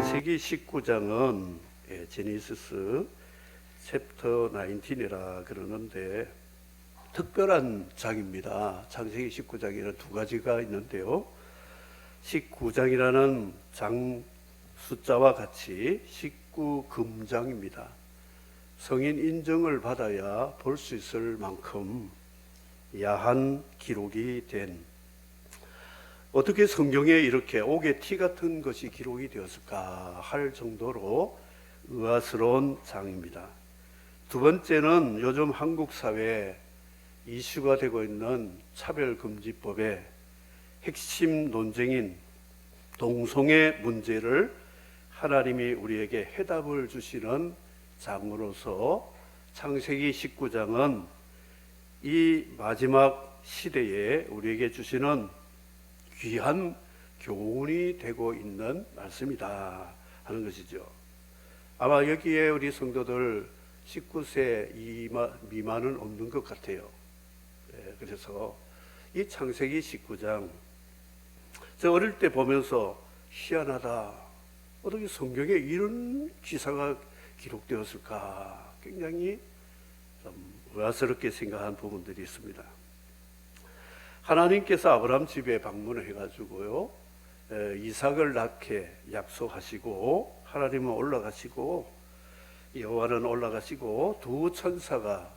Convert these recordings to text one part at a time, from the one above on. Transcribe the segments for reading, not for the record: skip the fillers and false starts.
창세기 19장은 제니시스 챕터 19이라 그러는데 특별한 장입니다. 창세기 19장에는 두 가지가 있는데요. 19장이라는 장 숫자와 같이 19금장입니다. 성인 인정을 받아야 볼 수 있을 만큼 야한 기록이 된, 어떻게 성경에 이렇게 옥의 티 같은 것이 기록이 되었을까 할 정도로 의아스러운 장입니다. 두 번째는 요즘 한국 사회에 이슈가 되고 있는 차별금지법의 핵심 논쟁인 동성애 문제를 하나님이 우리에게 해답을 주시는 장으로서 창세기 19장은 이 마지막 시대에 우리에게 주시는 귀한 교훈이 되고 있는 말씀이다 하는 것이죠. 아마 여기에 우리 성도들 19세 미만은 없는 것 같아요. 그래서 이 창세기 19장, 저 어릴 때 보면서 희한하다, 어떻게 성경에 이런 기사가 기록되었을까, 굉장히 좀 의아스럽게 생각한 부분들이 있습니다. 하나님께서 아브라함 집에 방문을 해가지고요, 이삭을 낳게 약속하시고, 하나님은 올라가시고 여호와는 올라가시고 두 천사가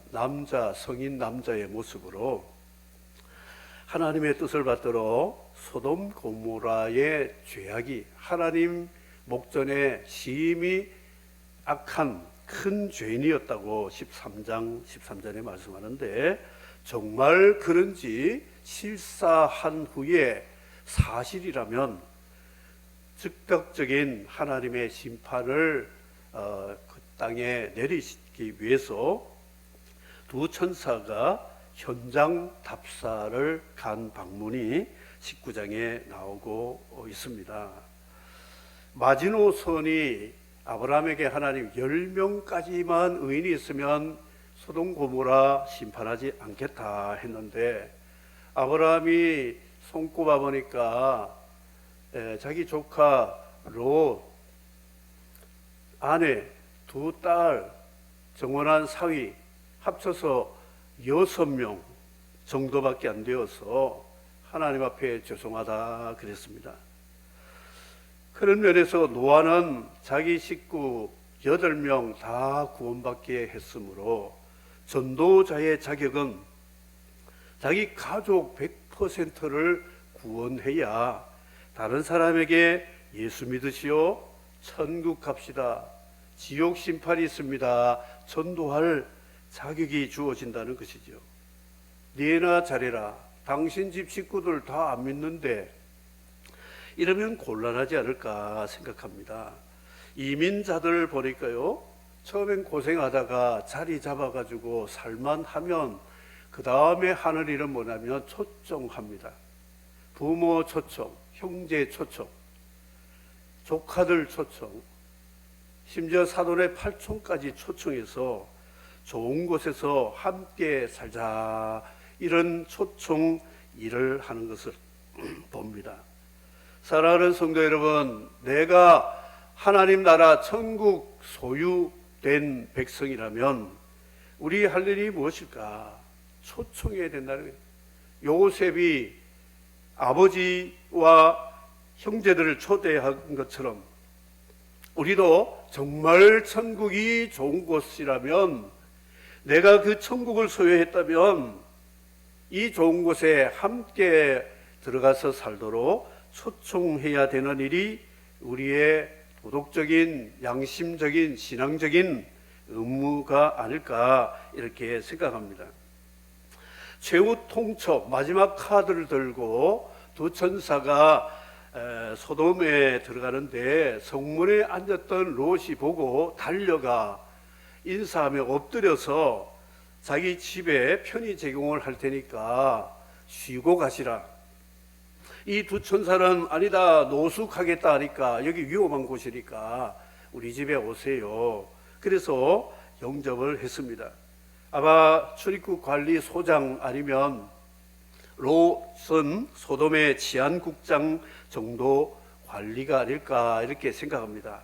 성인 남자의 모습으로 하나님의 뜻을 받들어 소돔 고모라의 죄악이, 하나님 목전에 심히 악한 큰 죄인이었다고 13장 13절에 말씀하는데, 정말 그런지 실사한 후에 사실이라면 즉각적인 하나님의 심판을 그 땅에 내리시기 위해서 두 천사가 현장 답사를 간 방문이 19장에 나오고 있습니다. 마지노선이 아브라함에게 하나님 10명까지만 의인이 있으면 소돔 고모라 심판하지 않겠다 했는데, 아브라함이 손꼽아 보니까 자기 조카 롯, 아내, 두 딸, 정원한 사위 합쳐서 6명 정도밖에 안 되어서 하나님 앞에 죄송하다 그랬습니다. 그런 면에서 노아는 자기 식구 8명 다 구원받게 했으므로 전도자의 자격은 자기 가족 100%를 구원해야 다른 사람에게 예수 믿으시오, 천국 갑시다, 지옥 심판이 있습니다, 전도할 자격이 주어진다는 것이죠. 니나 잘해라, 당신 집 식구들 다 안 믿는데, 이러면 곤란하지 않을까 생각합니다. 이민자들 보니까요, 처음엔 고생하다가 자리 잡아가지고 살만하면 그 다음에 하는 일은 뭐냐면 초청합니다. 부모 초청, 형제 초청, 조카들 초청, 심지어 사돈의 팔촌까지 초청해서 좋은 곳에서 함께 살자, 이런 초청 일을 하는 것을 봅니다. 사랑하는 성도 여러분, 내가 하나님 나라 천국 소유된 백성이라면 우리 할 일이 무엇일까? 초청해야 된다는 거예요. 요셉이 아버지와 형제들을 초대한 것처럼 우리도 정말 천국이 좋은 곳이라면, 내가 그 천국을 소유했다면 이 좋은 곳에 함께 들어가서 살도록 초청해야 되는 일이 우리의 도덕적인, 양심적인, 신앙적인 의무가 아닐까, 이렇게 생각합니다. 최후 통첩 마지막 카드를 들고 두 천사가 소돔에 들어가는데, 성문에 앉았던 롯이 보고 달려가 인사하며 엎드려서 자기 집에 편의 제공을 할 테니까 쉬고 가시라. 이 두 천사는 아니다, 노숙하겠다 하니까 여기 위험한 곳이니까 우리 집에 오세요. 그래서 영접을 했습니다. 아마 출입국 관리 소장 아니면 롯은 소돔의 치안국장 정도 관리가 아닐까 이렇게 생각합니다.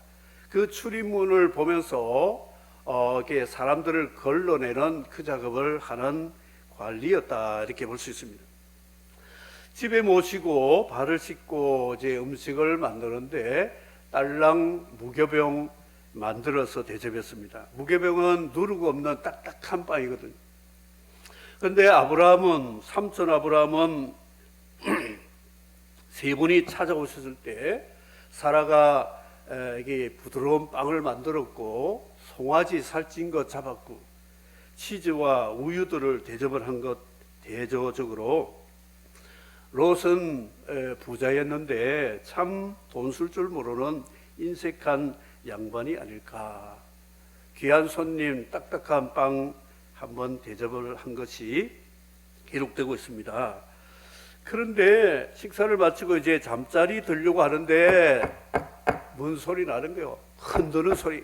그 출입문을 보면서 이렇게 사람들을 걸러내는 그 작업을 하는 관리였다 이렇게 볼 수 있습니다. 집에 모시고 발을 씻고 이제 음식을 만드는데 딸랑 무교병 만들어서 대접했습니다. 무교병은 누르고 없는 딱딱한 빵이거든요. 그런데 삼촌 아브라함은 세 분이 찾아오셨을 때 사라가 이게 부드러운 빵을 만들었고 송아지 살찐 것 잡았고 치즈와 우유들을 대접을 한 것 대조적으로 롯은 부자였는데 참 돈 쓸 줄 모르는 인색한 양반이 아닐까. 귀한 손님 딱딱한 빵 한번 대접을 한 것이 기록되고 있습니다. 그런데 식사를 마치고 이제 잠자리 들려고 하는데 뭔 소리 나는 거요? 흔드는 소리.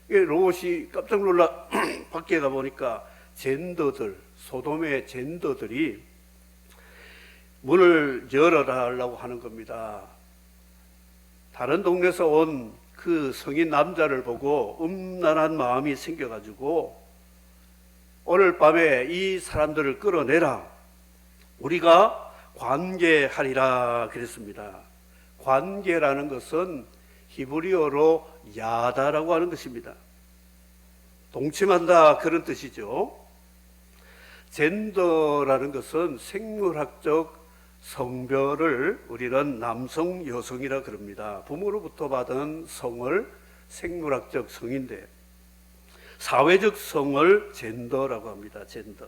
롯이 깜짝 놀라 밖에 가보니까 소돔의 젠더들이 문을 열어달라고 하는 겁니다. 다른 동네에서 온 그 성인 남자를 보고 음란한 마음이 생겨가지고 오늘 밤에 이 사람들을 끌어내라. 우리가 관계하리라 그랬습니다. 관계라는 것은 히브리어로 야다라고 하는 것입니다. 동침한다 그런 뜻이죠. 젠더라는 것은 생물학적 성별을 우리는 남성, 여성이라 그럽니다. 부모로부터 받은 성을 생물학적 성인데 사회적 성을 젠더라고 합니다. 젠더.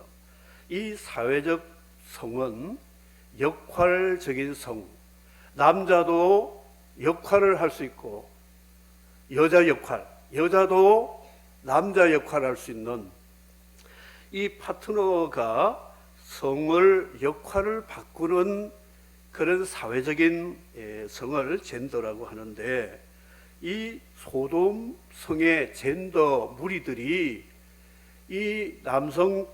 이 사회적 성은 역할적인 성. 남자도 역할을 할 수 있고 여자 역할, 여자도 남자 역할을 할 수 있는 이 파트너가 성을 역할을 바꾸는 그런 사회적인 성을 젠더라고 하는데 이 소돔 성의 젠더 무리들이 이 남성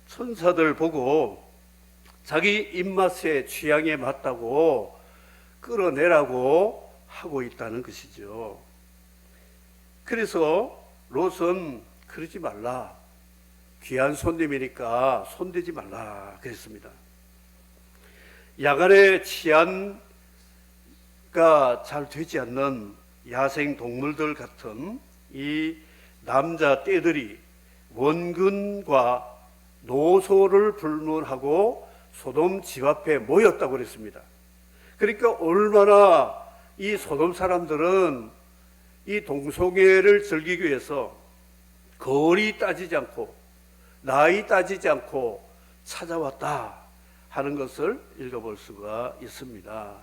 천사들 보고 자기 입맛에 취향에 맞다고 끌어내라고 하고 있다는 것이죠. 그래서 롯은 그러지 말라. 귀한 손님이니까 손대지 말라 그랬습니다. 야간에 치안가 잘 되지 않는 야생 동물들 같은 이 남자 떼들이 원근과 노소를 불문하고 소돔 집 앞에 모였다고 그랬습니다. 그러니까 얼마나 이 소돔 사람들은 이 동성애를 즐기기 위해서 거리 따지지 않고 나이 따지지 않고 찾아왔다 하는 것을 읽어볼 수가 있습니다.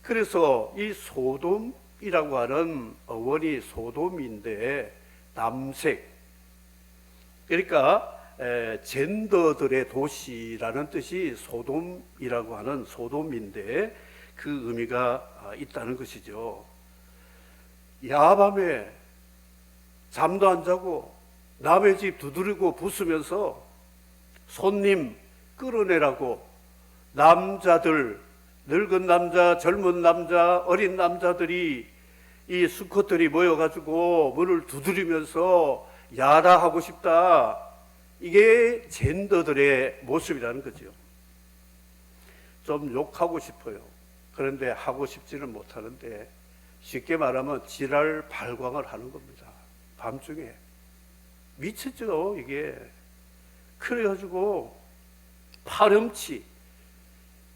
그래서 이 소돔이라고 하는 어원이 소돔인데 남색, 그러니까 젠더들의 도시라는 뜻이 소돔이라고 하는 소돔인데 그 의미가 있다는 것이죠. 야밤에 잠도 안 자고 남의 집 두드리고 부수면서 손님 끌어내라고 남자들, 늙은 남자, 젊은 남자, 어린 남자들이 이 수컷들이 모여가지고 문을 두드리면서 야라하고 싶다. 이게 젠더들의 모습이라는 거죠. 좀 욕하고 싶어요. 그런데 하고 싶지는 못하는데 쉽게 말하면 지랄 발광을 하는 겁니다. 밤중에. 미쳤죠, 이게. 그래가지고 파렴치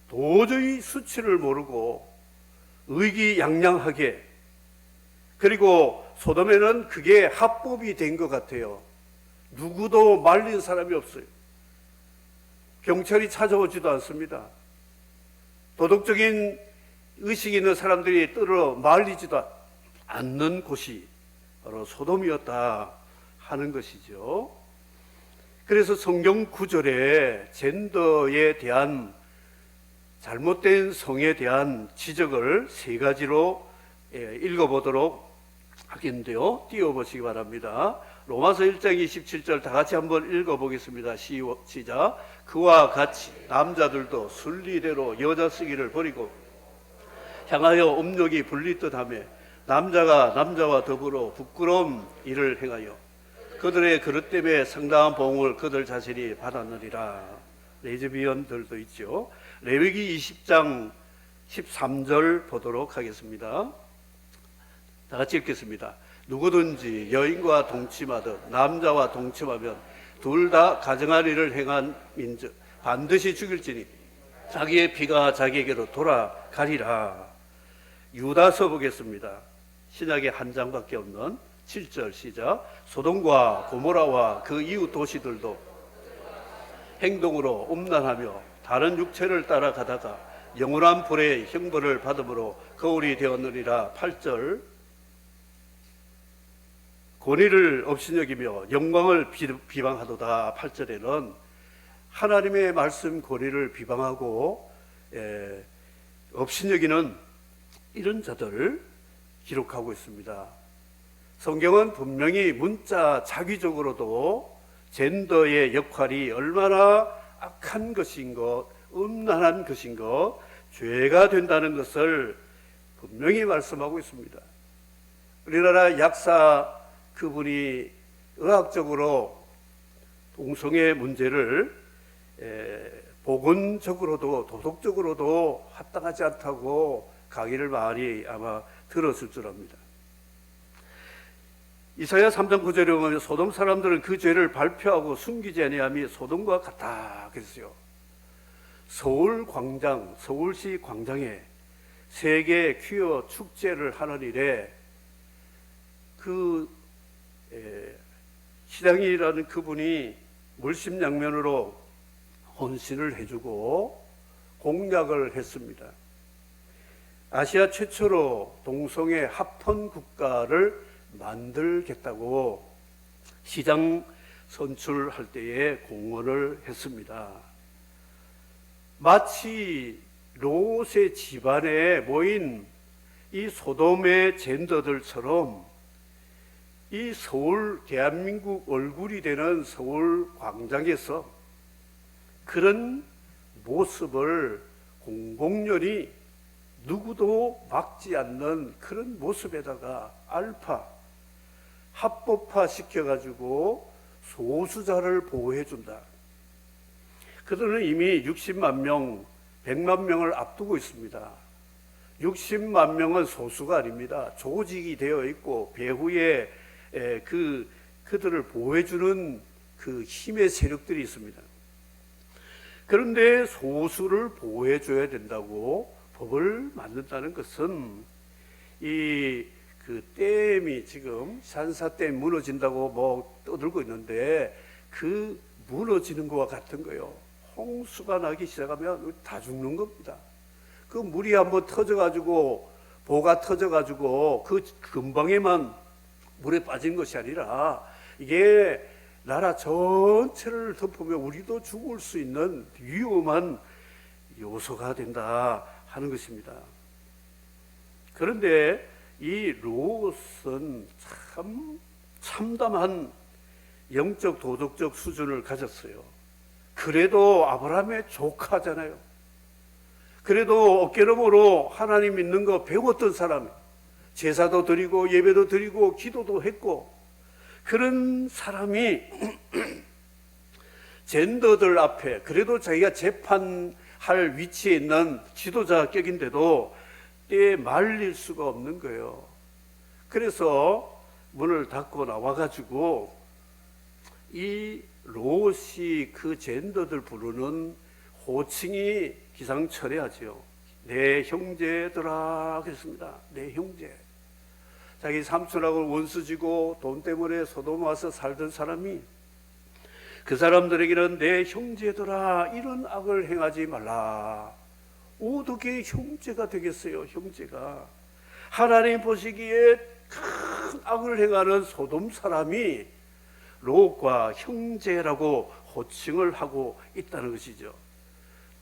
도저히 수치를 모르고 의기양양하게, 그리고 소돔에는 그게 합법이 된 것 같아요. 누구도 말린 사람이 없어요. 경찰이 찾아오지도 않습니다. 도덕적인 의식이 있는 사람들이 떨어 말리지도 않는 곳이 바로 소돔이었다 하는 것이죠. 그래서 성경 구절에 젠더에 대한 잘못된 성에 대한 지적을 세 가지로 읽어보도록 하겠는데요. 띄워보시기 바랍니다. 로마서 1장 27절 다 같이 한번 읽어보겠습니다. 시작. 그와 같이 남자들도 순리대로 여자 쓰기를 버리고 향하여 음욕이 불리듯하며 남자가 남자와 더불어 부끄러운 일을 행하여 그들의 그릇 때문에 상당한 보응을 그들 자신이 받았느니라. 레즈비언들도 있죠. 레위기 20장 13절 보도록 하겠습니다. 다 같이 읽겠습니다. 누구든지 여인과 동침하듯 남자와 동침하면 둘 다 가정한 일을 행한 민즉 반드시 죽일지니 자기의 피가 자기에게로 돌아가리라. 유다서 보겠습니다. 신약에 한 장밖에 없는 7절 시작. 소돔과 고모라와 그 이웃 도시들도 행동으로 음란하며 다른 육체를 따라가다가 영원한 불의 형벌을 받음으로 거울이 되었느니라. 8절. 권위를 업신여기며 영광을 비방하도다. 8절에는 하나님의 말씀 권위를 비방하고 업신여기는 이런 자들을 기록하고 있습니다. 성경은 분명히 문자 자기적으로도 젠더의 역할이 얼마나 악한 것인 것, 음란한 것인 것, 죄가 된다는 것을 분명히 말씀하고 있습니다. 우리나라 약사 그분이 의학적으로 동성애 문제를 보건적으로도 도덕적으로도 합당하지 않다고 강의를 많이 아마 들었을 줄 압니다. 이사야 3장 9절에 보면 소돔 사람들은 그 죄를 발표하고 숨기지 아니함이 소돔과 같다 그랬어요. 서울 광장, 서울시 광장에 세계 퀴어 축제를 하는 일에 그 시장이라는 그분이 물심양면으로 헌신을 해주고 공약을 했습니다. 아시아 최초로 동성애 합헌 국가를 만들겠다고 시장 선출할 때에 공언을 했습니다. 마치 롯의 집안에 모인 이 소돔의 젠더들처럼 이 서울 대한민국 얼굴이 되는 서울 광장에서 그런 모습을 공공연히 누구도 막지 않는 그런 모습에다가 합법화 시켜가지고 소수자를 보호해준다. 그들은 이미 60만 명, 100만 명을 앞두고 있습니다. 60만 명은 소수가 아닙니다. 조직이 되어 있고 배후에 그들을 보호해주는 그 힘의 세력들이 있습니다. 그런데 소수를 보호해줘야 된다고 법을 만든다는 것은 그 댐이 지금 산사댐 무너진다고 뭐 떠들고 있는데 그 무너지는 것과 같은 거예요. 홍수가 나기 시작하면 다 죽는 겁니다. 그 물이 한번 터져가지고 보가 터져가지고 그 근방에만 물에 빠진 것이 아니라 이게 나라 전체를 덮으면 우리도 죽을 수 있는 위험한 요소가 된다 하는 것입니다. 그런데 이 롯은 참 참담한 영적 도덕적 수준을 가졌어요. 그래도 아브라함의 조카잖아요. 그래도 어깨너머로 하나님 믿는 거 배웠던 사람, 제사도 드리고 예배도 드리고 기도도 했고 그런 사람이 젠더들 앞에 그래도 자기가 재판할 위치에 있는 지도자격인데도 때에 말릴 수가 없는 거예요. 그래서 문을 닫고 나와가지고 이 롯이 그 젠더들 부르는 호칭이 기상천외하죠. 내 형제들아 그랬습니다. 내 형제. 자기 삼촌하고 원수지고 돈 때문에 소돔 와서 살던 사람이 그 사람들에게는 내 형제들아 이런 악을 행하지 말라. 어떻게 형제가 되겠어요? 형제가 하나님 보시기에 큰 악을 행하는 소돔 사람이 롯과 형제라고 호칭을 하고 있다는 것이죠.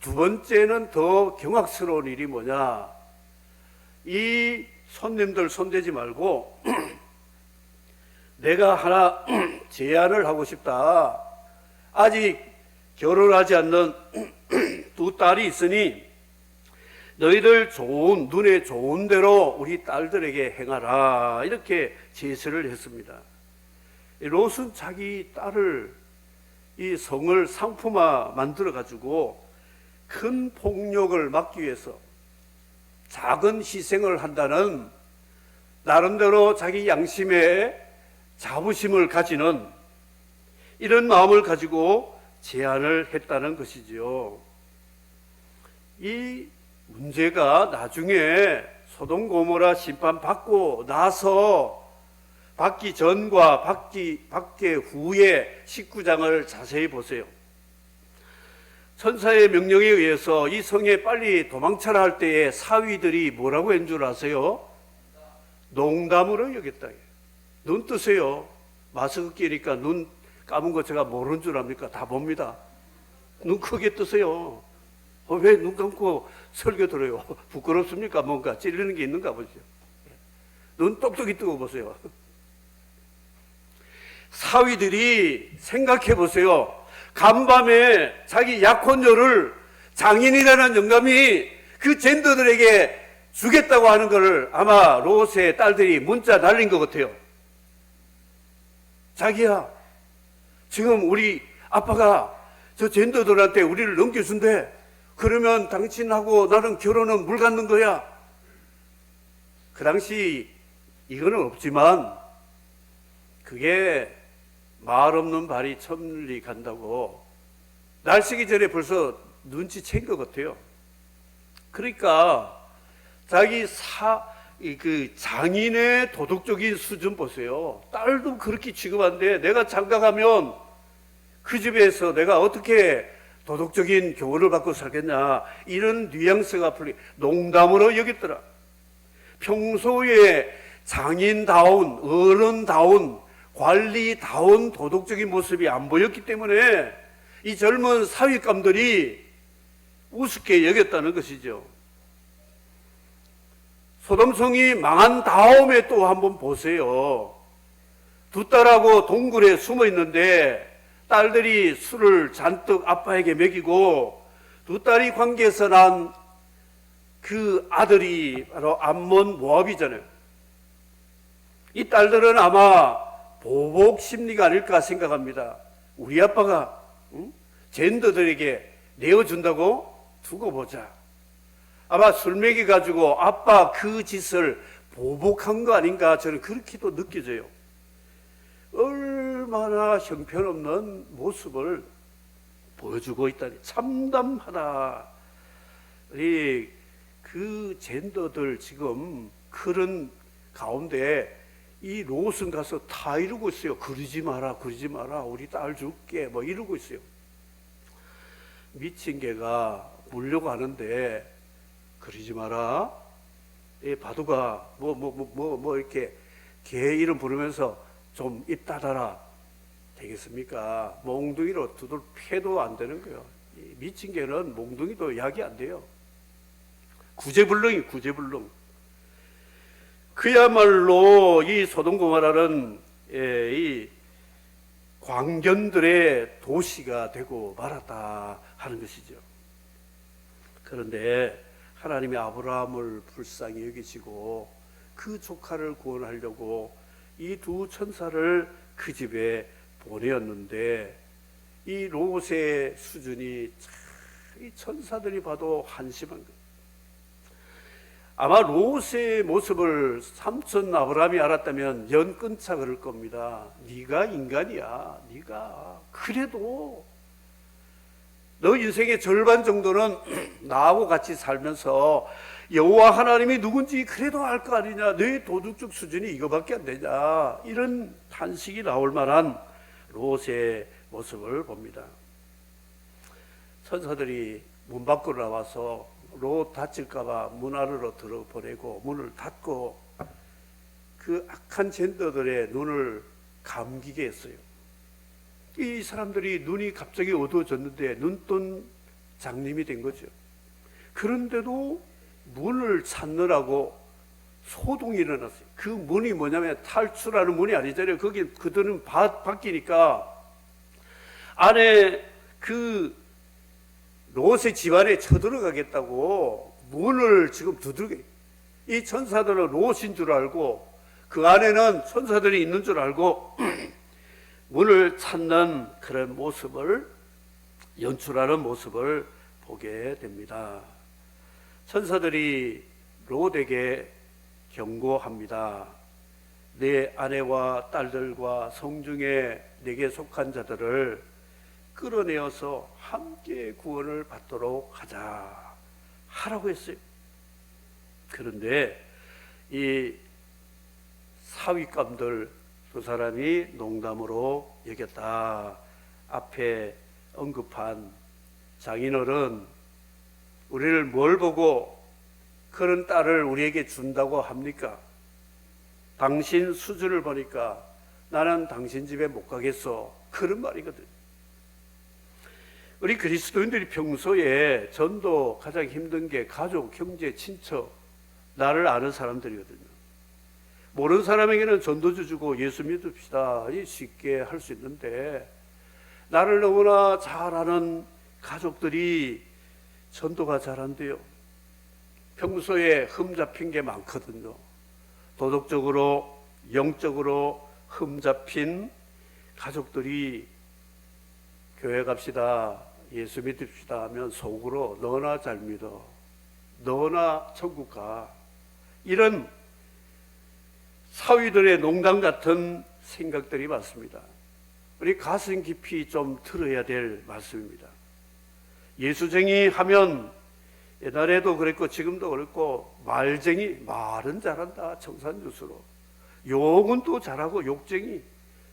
두 번째는 더 경악스러운 일이 뭐냐, 이 손님들 손대지 말고 내가 하나 제안을 하고 싶다. 아직 결혼하지 않는 두 딸이 있으니 너희들 눈에 좋은 대로 우리 딸들에게 행하라, 이렇게 제시를 했습니다. 롯은 자기 딸을 이 성을 상품화 만들어 가지고 큰 폭력을 막기 위해서 작은 희생을 한다는 나름대로 자기 양심에 자부심을 가지는 이런 마음을 가지고 제안을 했다는 것이지요. 이 문제가 나중에 소돔 고모라 심판 받고 나서 받기 전과 받기 후에 19장을 자세히 보세요. 천사의 명령에 의해서 이 성에 빨리 도망쳐라 할 때에 사위들이 뭐라고 한 줄 아세요? 농담으로 여겼다. 눈 뜨세요. 마스크 끼니까 눈 감은 거 제가 모르는 줄 압니까? 다 봅니다. 눈 크게 뜨세요. 왜 눈 감고 설교 들어요? 부끄럽습니까? 뭔가 찔리는 게 있는가 보죠. 눈 똑똑히 뜨고 보세요. 사위들이 생각해 보세요. 간밤에 자기 약혼녀를 장인이라는 영감이 그 젠더들에게 주겠다고 하는 것을 아마 롯의 딸들이 문자 날린 것 같아요. 자기야, 지금 우리 아빠가 저 젠더들한테 우리를 넘겨준대. 그러면 당신하고 나는 결혼은 물 갖는 거야. 그 당시 이거는 없지만 그게 말 없는 발이 천리 간다고 날씨기 전에 벌써 눈치챈 것 같아요. 그러니까 자기 그 장인의 도덕적인 수준 보세요. 딸도 그렇게 취급한데 내가 장가가면 그 집에서 내가 어떻게 도덕적인 교훈을 받고 살겠냐, 이런 뉘앙스가 농담으로 여겼더라. 평소에 장인다운, 어른다운, 관리다운 도덕적인 모습이 안 보였기 때문에 이 젊은 사위감들이 우습게 여겼다는 것이죠. 소돔성이 망한 다음에 또 한번 보세요. 두 딸하고 동굴에 숨어 있는데 딸들이 술을 잔뜩 아빠에게 먹이고 두 딸이 관계에서 난 그 아들이 바로 암몬 모압이잖아요. 이 딸들은 아마 보복 심리가 아닐까 생각합니다. 우리 아빠가 젠더들에게 내어준다고 두고 보자. 아마 술 먹여가지고 아빠 그 짓을 보복한 거 아닌가, 저는 그렇게도 느껴져요. 얼마나 형편없는 모습을 보여주고 있다니, 참담하다. 그 젠더들 지금 그런 가운데 이 롯은 가서 다 이러고 있어요. 그러지 마라, 그러지 마라, 우리 딸 줄게, 뭐 이러고 있어요. 미친 개가 물려가는데 그러지 마라. 이 바둑아 뭐 이렇게 개 이름 부르면서 좀 입 닫아라 되겠습니까? 몽둥이로 두들 패도 안 되는 거예요. 미친 개는 몽둥이도 약이 안 돼요. 구제불능이 구제불능. 그야말로 이 소돔 고모라는 이 광견들의 도시가 되고 말았다 하는 것이죠. 그런데 하나님이 아브라함을 불쌍히 여기시고 그 조카를 구원하려고 이 두 천사를 그 집에 보내었는데 이 롯의 수준이 이 천사들이 봐도 한심한 것. 아마 롯의 모습을 삼촌 아브라함이 알았다면 연끈차 그럴 겁니다. 네가 인간이야. 네가 그래도 너 인생의 절반 정도는 나하고 같이 살면서 여호와 하나님이 누군지 그래도 알 거 아니냐. 너의 도덕적 수준이 이거밖에 안 되냐. 이런 탄식이 나올 만한 롯의 모습을 봅니다. 천사들이 문 밖으로 나와서 롯 다칠까봐 문 안으로 들어보내고 문을 닫고 그 악한 젠더들의 눈을 감기게 했어요. 이 사람들이 눈이 갑자기 어두워졌는데 눈뜬 장님이 된 거죠. 그런데도 문을 찾느라고 소동이 일어났어요. 그 문이 뭐냐면 탈출하는 문이 아니잖아요. 거기 그들은 바뀌니까 안에 그 롯의 집안에 쳐들어가겠다고 문을 지금 두들겨. 이 천사들은 롯인 줄 알고 그 안에는 천사들이 있는 줄 알고 문을 찾는 그런 모습을 연출하는 모습을 보게 됩니다. 천사들이 롯에게 경고합니다. 내 아내와 딸들과 성중에 내게 속한 자들을 끌어내어서 함께 구원을 받도록 하라고 했어요. 그런데 이 사윗감들 두 사람이 농담으로 여겼다. 앞에 언급한 장인어른, 우리를 뭘 보고 그런 딸을 우리에게 준다고 합니까? 당신 수준을 보니까 나는 당신 집에 못 가겠어. 그런 말이거든. 우리 그리스도인들이 평소에 전도 가장 힘든 게 가족, 형제, 친척, 나를 아는 사람들이거든요. 모르는 사람에게는 전도주 주고 예수 믿읍시다 쉽게 할 수 있는데, 나를 너무나 잘 아는 가족들이 전도가 잘 안 돼요. 평소에 흠잡힌 게 많거든요. 도덕적으로, 영적으로 흠잡힌 가족들이 교회 갑시다, 예수 믿읍시다 하면 속으로 너나 잘 믿어, 너나 천국 가, 이런 사위들의 농담 같은 생각들이 많습니다. 우리 가슴 깊이 좀 들어야 될 말씀입니다. 예수쟁이 하면 옛날에도 그랬고 지금도 그랬고, 말쟁이, 말은 잘한다 청산유수로, 욕은 또 잘하고 욕쟁이,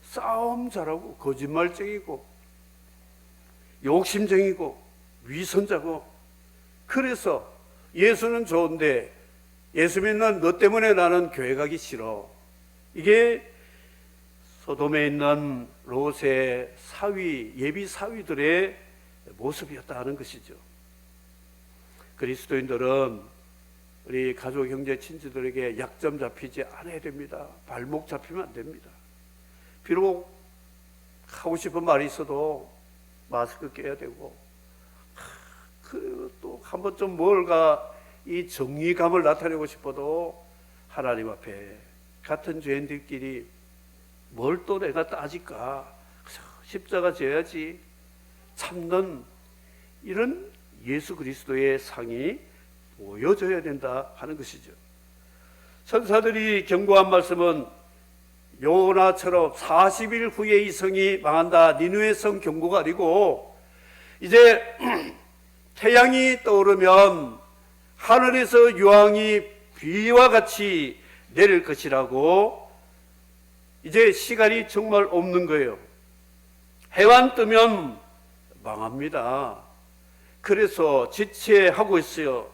싸움 잘하고 거짓말쟁이고 욕심쟁이고 위선자고. 그래서 예수는 좋은데 예수 믿는 너 때문에 나는 교회 가기 싫어. 이게 소돔에 있는 롯의 사위, 예비 사위들의 모습이었다 하는 것이죠. 그리스도인들은 우리 가족, 형제, 친지들에게 약점 잡히지 않아야 됩니다. 발목 잡히면 안 됩니다. 비록 하고 싶은 말이 있어도 마스크 껴야 되고, 또 한 번쯤 뭘가 이 정의감을 나타내고 싶어도 하나님 앞에 같은 죄인들끼리 뭘 또 내가 따질까, 십자가 져야지 참는 이런 예수 그리스도의 상이 보여져야 된다 하는 것이죠. 천사들이 경고한 말씀은 요나처럼 40일 후에 이 성이 망한다, 니느웨 성 경고가 아니고, 이제 태양이 떠오르면 하늘에서 유황이 비와 같이 내릴 것이라고, 이제 시간이 정말 없는 거예요. 해만 뜨면 망합니다. 그래서 지체하고 있어요.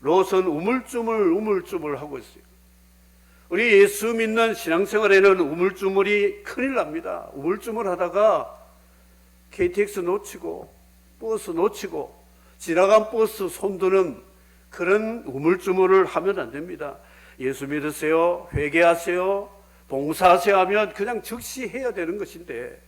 롯은 우물쭈물 하고 있어요. 우리 예수 믿는 신앙생활에는 우물쭈물이 큰일 납니다. 우물쭈물 하다가 KTX 놓치고 버스 놓치고 지나간 버스 손드는 그런 우물쭈물을 하면 안 됩니다. 예수 믿으세요, 회개하세요, 봉사하세요 하면 그냥 즉시 해야 되는 것인데,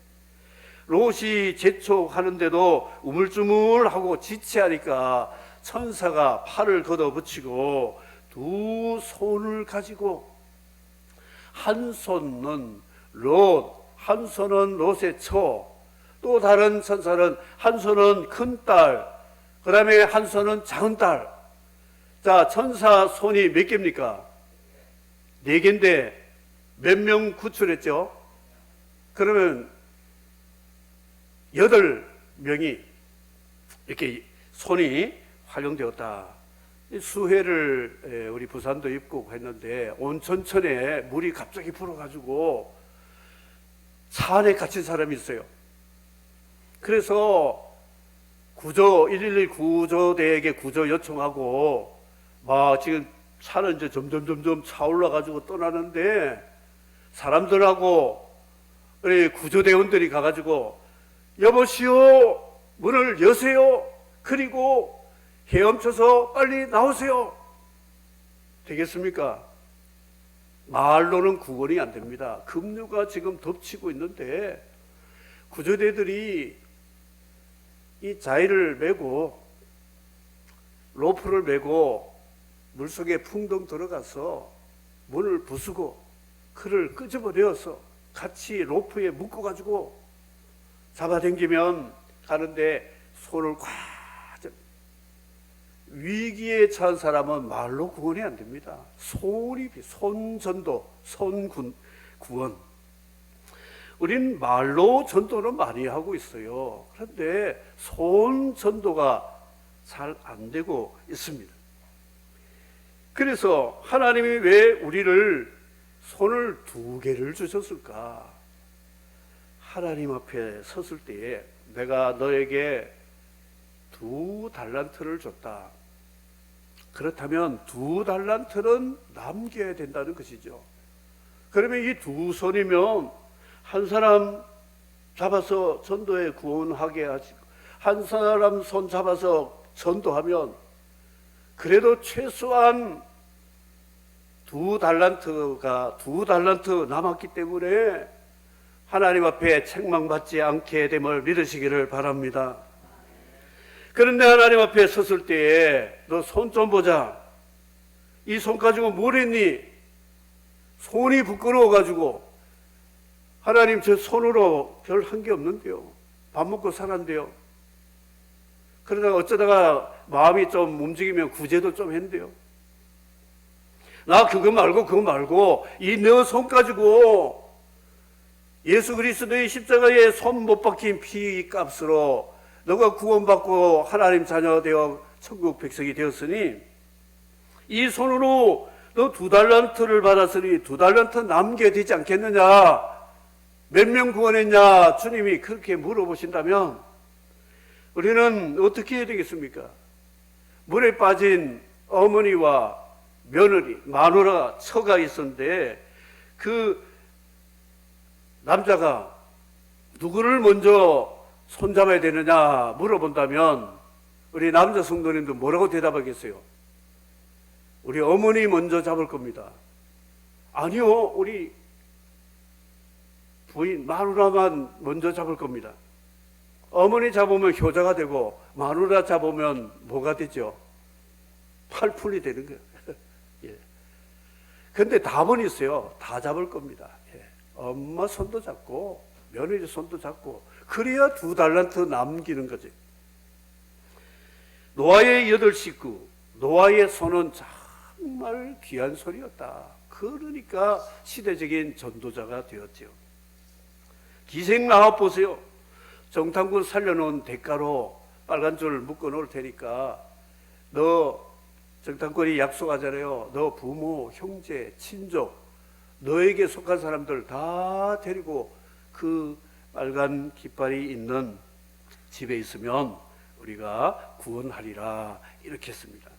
롯이 재촉하는데도 우물쭈물하고 지체하니까 천사가 팔을 걷어붙이고 두 손을 가지고, 한 손은 롯, 한 손은 롯의 처, 또 다른 천사는 한 손은 큰 딸, 그 다음에 한 손은 작은 딸. 자, 천사 손이 몇 개입니까? 4개인데 몇 명 구출했죠? 그러면 8명이 이렇게 손이 활용되었다. 수해를 우리 부산도 입국했는데 온천천에 물이 갑자기 불어가지고 차 안에 갇힌 사람이 있어요. 그래서 111 구조대에게 구조 요청하고 막 지금 차는 이제 점점 차올라가지고 떠나는데, 사람들하고 우리 구조대원들이 가가지고 여보시오, 문을 여세요, 그리고 헤엄쳐서 빨리 나오세요. 되겠습니까? 말로는 구원이 안 됩니다. 급류가 지금 덮치고 있는데 구조대들이 이 자의를 메고 로프를 메고 물속에 풍덩 들어가서 문을 부수고 그를 끄집어내어서 같이 로프에 묶어가지고 잡아당기면 가는데 손을 꽉 위기에 처한 사람은 말로 구원이 안 됩니다. 손전도, 구원. 우린 말로 전도는 많이 하고 있어요. 그런데 손전도가 잘 안 되고 있습니다. 그래서 하나님이 왜 우리를 손을 2개를 주셨을까? 하나님 앞에 섰을 때에 내가 너에게 2달란트를 줬다. 그렇다면 2달란트는 남겨야 된다는 것이죠. 그러면 이 2손이면 한 사람 잡아서 전도에 구원하게 하시고 한 사람 손 잡아서 전도하면 그래도 최소한 2달란트 남았기 때문에 하나님 앞에 책망받지 않게 됨을 믿으시기를 바랍니다. 그런데 하나님 앞에 섰을 때에 너 손 좀 보자. 이 손 가지고 뭘 했니? 손이 부끄러워가지고 하나님 저 손으로 별 한 게 없는데요. 밥 먹고 살았는데요. 그러다가 어쩌다가 마음이 좀 움직이면 구제도 좀 했는데요. 나 그거 말고 이 너 손 가지고 예수 그리스도의 십자가에 손 못 박힌 피 값으로 너가 구원받고 하나님 자녀 되어 천국 백성이 되었으니 이 손으로 너 2달란트를 받았으니 2달란트 남겨야 되지 않겠느냐? 몇 명 구원했냐? 주님이 그렇게 물어보신다면 우리는 어떻게 해야 되겠습니까? 물에 빠진 어머니와 며느리, 마누라, 처가 있었는데 그 남자가 누구를 먼저 손잡아야 되느냐 물어본다면 우리 남자 성도님도 뭐라고 대답하겠어요? 우리 어머니 먼저 잡을 겁니다. 아니요, 우리 부인, 마누라만 먼저 잡을 겁니다. 어머니 잡으면 효자가 되고 마누라 잡으면 뭐가 되죠? 팔풀이 되는 거예요. 예. 근데 답은 있어요. 다 잡을 겁니다. 예. 엄마 손도 잡고 며느리 손도 잡고 그래야 2달란트 남기는 거지. 노아의 8식구, 노아의 손은 정말 귀한 손이었다. 그러니까 시대적인 전도자가 되었죠. 기생라합 보세요. 정탐꾼 살려놓은 대가로 빨간 줄 묶어 놓을 테니까 너 정탐꾼이 약속하잖아요. 너 부모, 형제, 친족 너에게 속한 사람들 다 데리고 그 빨간 깃발이 있는 집에 있으면 우리가 구원하리라 이렇게 했습니다.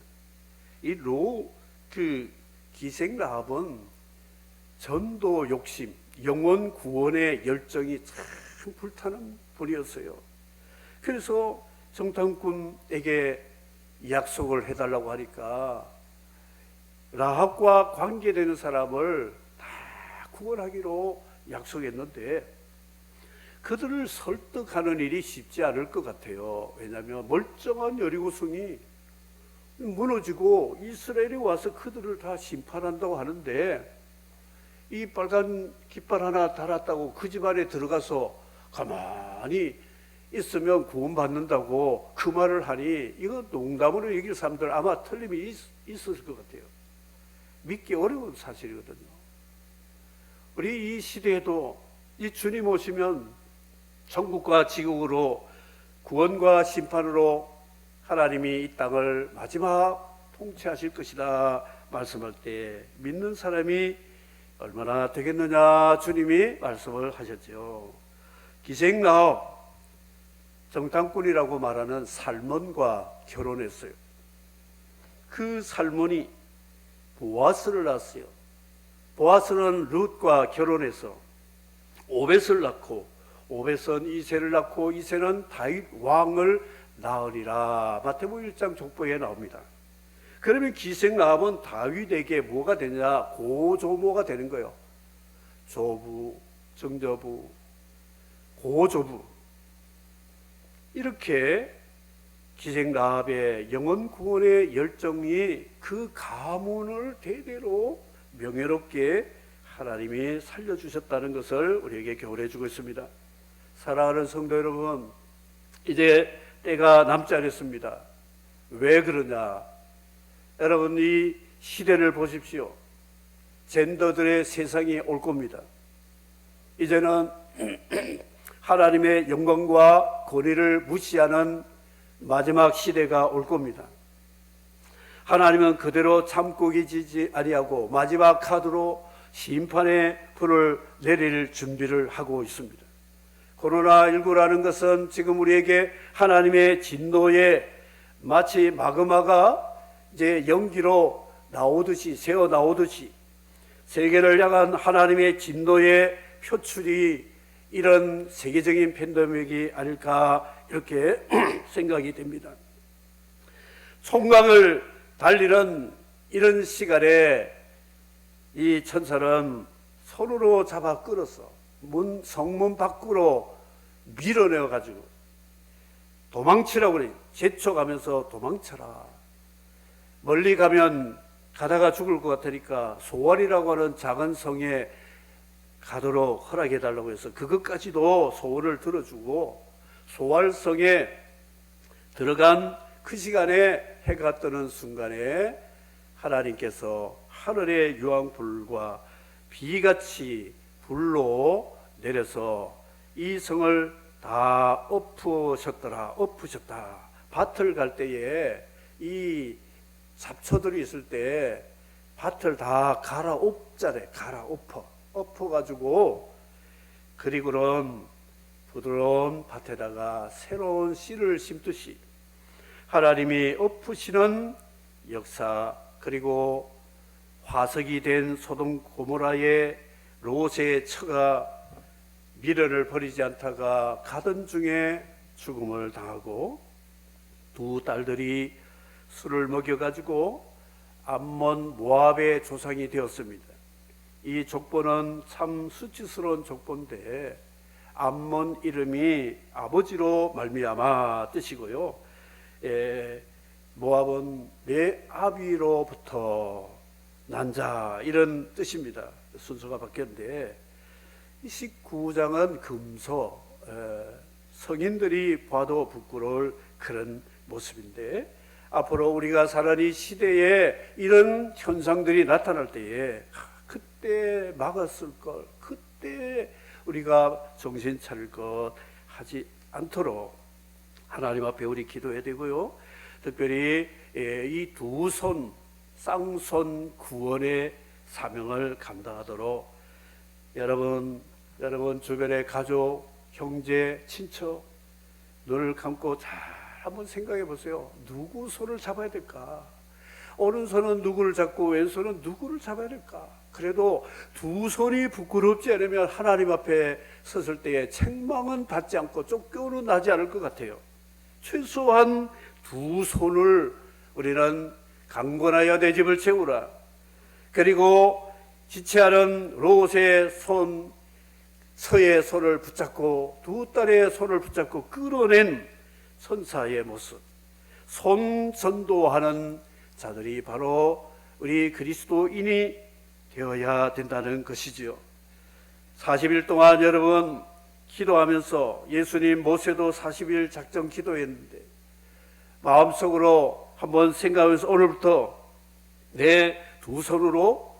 그 기생라합은 전도 욕심, 영혼 구원의 열정이 참 불타는 분이었어요. 그래서 정탐꾼에게 약속을 해달라고 하니까 라합과 관계되는 사람을 다 구원하기로 약속했는데 그들을 설득하는 일이 쉽지 않을 것 같아요. 왜냐하면 멀쩡한 여리고성이 무너지고 이스라엘이 와서 그들을 다 심판한다고 하는데 이 빨간 깃발 하나 달았다고 그 집 안에 들어가서 가만히 있으면 구원받는다고 그 말을 하니 이거 농담으로 여길 사람들 아마 틀림이 있었을 것 같아요. 믿기 어려운 사실이거든요. 우리 이 시대에도 이 주님 오시면 천국과 지옥으로 구원과 심판으로 하나님이 이 땅을 마지막 통치하실 것이다 말씀할 때 믿는 사람이 얼마나 되겠느냐 주님이 말씀을 하셨죠. 기생라합 정탐꾼이라고 말하는 살몬과 결혼했어요. 그 살몬이 보아스를 낳았어요. 보아스는 룻과 결혼해서 오벳을 낳고 오벳은 이새를 낳고 이새는 다윗 왕을 낳으리라. 마태복음 1장 족보에 나옵니다. 그러면 기생라합은 다윗에게 뭐가 되냐? 고조모가 되는 거예요. 조부, 정저부, 고조부 이렇게 기생 라합의 영혼 구원의 열정이 그 가문을 대대로 명예롭게 하나님이 살려주셨다는 것을 우리에게 교훈해 주고 있습니다. 사랑하는 성도 여러분, 이제 때가 남지 않았습니다. 왜 그러냐? 여러분, 이 시대를 보십시오. 젠더들의 세상이 올 겁니다. 이제는 하나님의 영광과 권위를 무시하는 마지막 시대가 올 겁니다. 하나님은 그대로 참고 계시지 아니하고 마지막 카드로 심판의 불을 내릴 준비를 하고 있습니다. 코로나19라는 것은 지금 우리에게 하나님의 진노에 마치 마그마가 이제 연기로 나오듯이, 새어 나오듯이 세계를 향한 하나님의 진노의 표출이 이런 세계적인 팬데믹이 아닐까 이렇게 생각이 됩니다. 총각을 달리는 이런 시간에 이 천사는 손으로 잡아 끌어서 성문 밖으로 밀어내어 가지고 도망치라고 그래요. 제쳐가면서 도망쳐라. 멀리 가면 가다가 죽을 것 같으니까 소알이라고 하는 작은 성에 가도록 허락해 달라고 해서 그것까지도 소원을 들어주고 소알성에 들어간 그 시간에 해가 뜨는 순간에 하나님께서 하늘의 유황불과 비같이 불로 내려서 이 성을 다 엎으셨다. 밭을 갈 때에 이 잡초들이 있을 때 밭을 다 갈아엎잖아요. 엎어가지고 그리고는 부드러운 밭에다가 새로운 씨를 심듯이 하나님이 엎으시는 역사, 그리고 화석이 된 소돔 고모라의 롯의 처가 미련을 버리지 않다가 가던 중에 죽음을 당하고 두 딸들이 술을 먹여가지고 암몬 모압의 조상이 되었습니다. 이 족보는 참 수치스러운 족보인데 암몬 이름이 아버지로 말미암아 뜻이고요. 모압은 내 아비로부터 난 자 이런 뜻입니다. 순서가 바뀌었는데 19장은 금서, 성인들이 봐도 부끄러울 그런 모습인데 앞으로 우리가 사는 이 시대에 이런 현상들이 나타날 때에 그때 막았을 걸, 그때 우리가 정신 차릴 것 하지 않도록 하나님 앞에 우리 기도해야 되고요. 특별히 이 두 손, 쌍손 구원의 사명을 감당하도록 여러분 주변의 가족, 형제, 친척 눈을 감고 잘 한번 생각해 보세요. 누구 손을 잡아야 될까? 오른손은 누구를 잡고 왼손은 누구를 잡아야 될까? 그래도 두 손이 부끄럽지 않으면 하나님 앞에 섰을 때에 책망은 받지 않고 쫓겨는 나지 않을 것 같아요. 최소한 두 손을 우리는 강건하여 내 집을 채우라. 그리고 지체하는 롯의 손, 서의 손을 붙잡고 두 딸의 손을 붙잡고 끌어낸 선사의 모습, 손 전도하는 자들이 바로 우리 그리스도인이 되어야 된다는 것이지요. 40일 동안 여러분 기도하면서 예수님 모세도 40일 작정 기도했는데 마음속으로 한번 생각하면서 오늘부터 내 두 손으로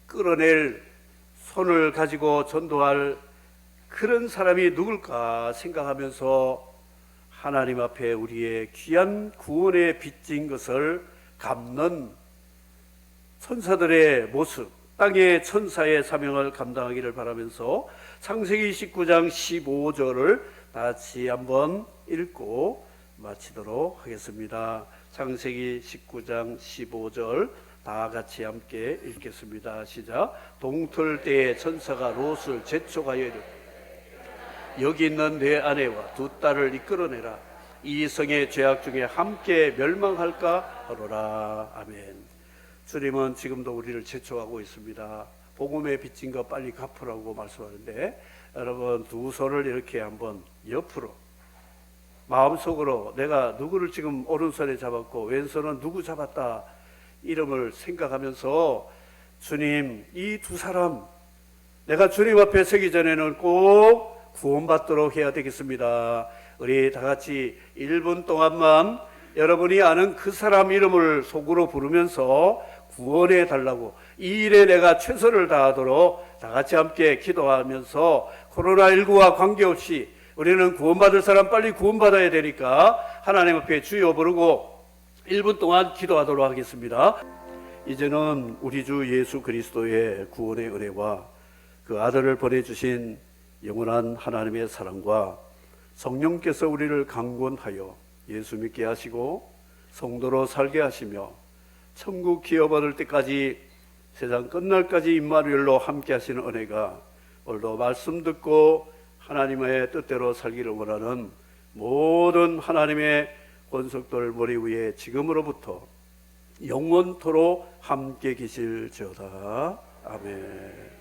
끌어낼 손을 가지고 전도할 그런 사람이 누굴까 생각하면서 하나님 앞에 우리의 귀한 구원의 빚진 것을 갚는 천사들의 모습, 땅의 천사의 사명을 감당하기를 바라면서 창세기 19장 15절을 다 같이 한번 읽고 마치도록 하겠습니다. 창세기 19장 15절 다 같이 함께 읽겠습니다. 시작. 동틀 때에 천사가 롯을 재촉하여 이르되 여기 있는 내 아내와 두 딸을 이끌어내라. 이 성의 죄악 중에 함께 멸망할까 하노라. 아멘. 주님은 지금도 우리를 재촉하고 있습니다. 복음에 빚진 거 빨리 갚으라고 말씀하는데 여러분 두 손을 이렇게 한번 옆으로 마음속으로 내가 누구를 지금 오른손에 잡았고 왼손은 누구 잡았다 이름을 생각하면서 주님, 이 두 사람 내가 주님 앞에 서기 전에는 꼭 구원받도록 해야 되겠습니다. 우리 다 같이 1분 동안만 여러분이 아는 그 사람 이름을 속으로 부르면서 구원해 달라고, 이 일에 내가 최선을 다하도록 다 같이 함께 기도하면서 코로나19와 관계없이 우리는 구원받을 사람 빨리 구원받아야 되니까 하나님 앞에 주여 부르고 1분 동안 기도하도록 하겠습니다. 이제는 우리 주 예수 그리스도의 구원의 은혜와 그 아들을 보내주신 영원한 하나님의 사랑과 성령께서 우리를 강권하여 예수 믿게 하시고 성도로 살게 하시며 천국 기업 얻을 때까지 세상 끝날까지 임마누엘로 함께 하시는 은혜가 오늘도 말씀 듣고 하나님의 뜻대로 살기를 원하는 모든 하나님의 권속들 머리 위에 지금으로부터 영원토록 함께 계실지어다. 아멘.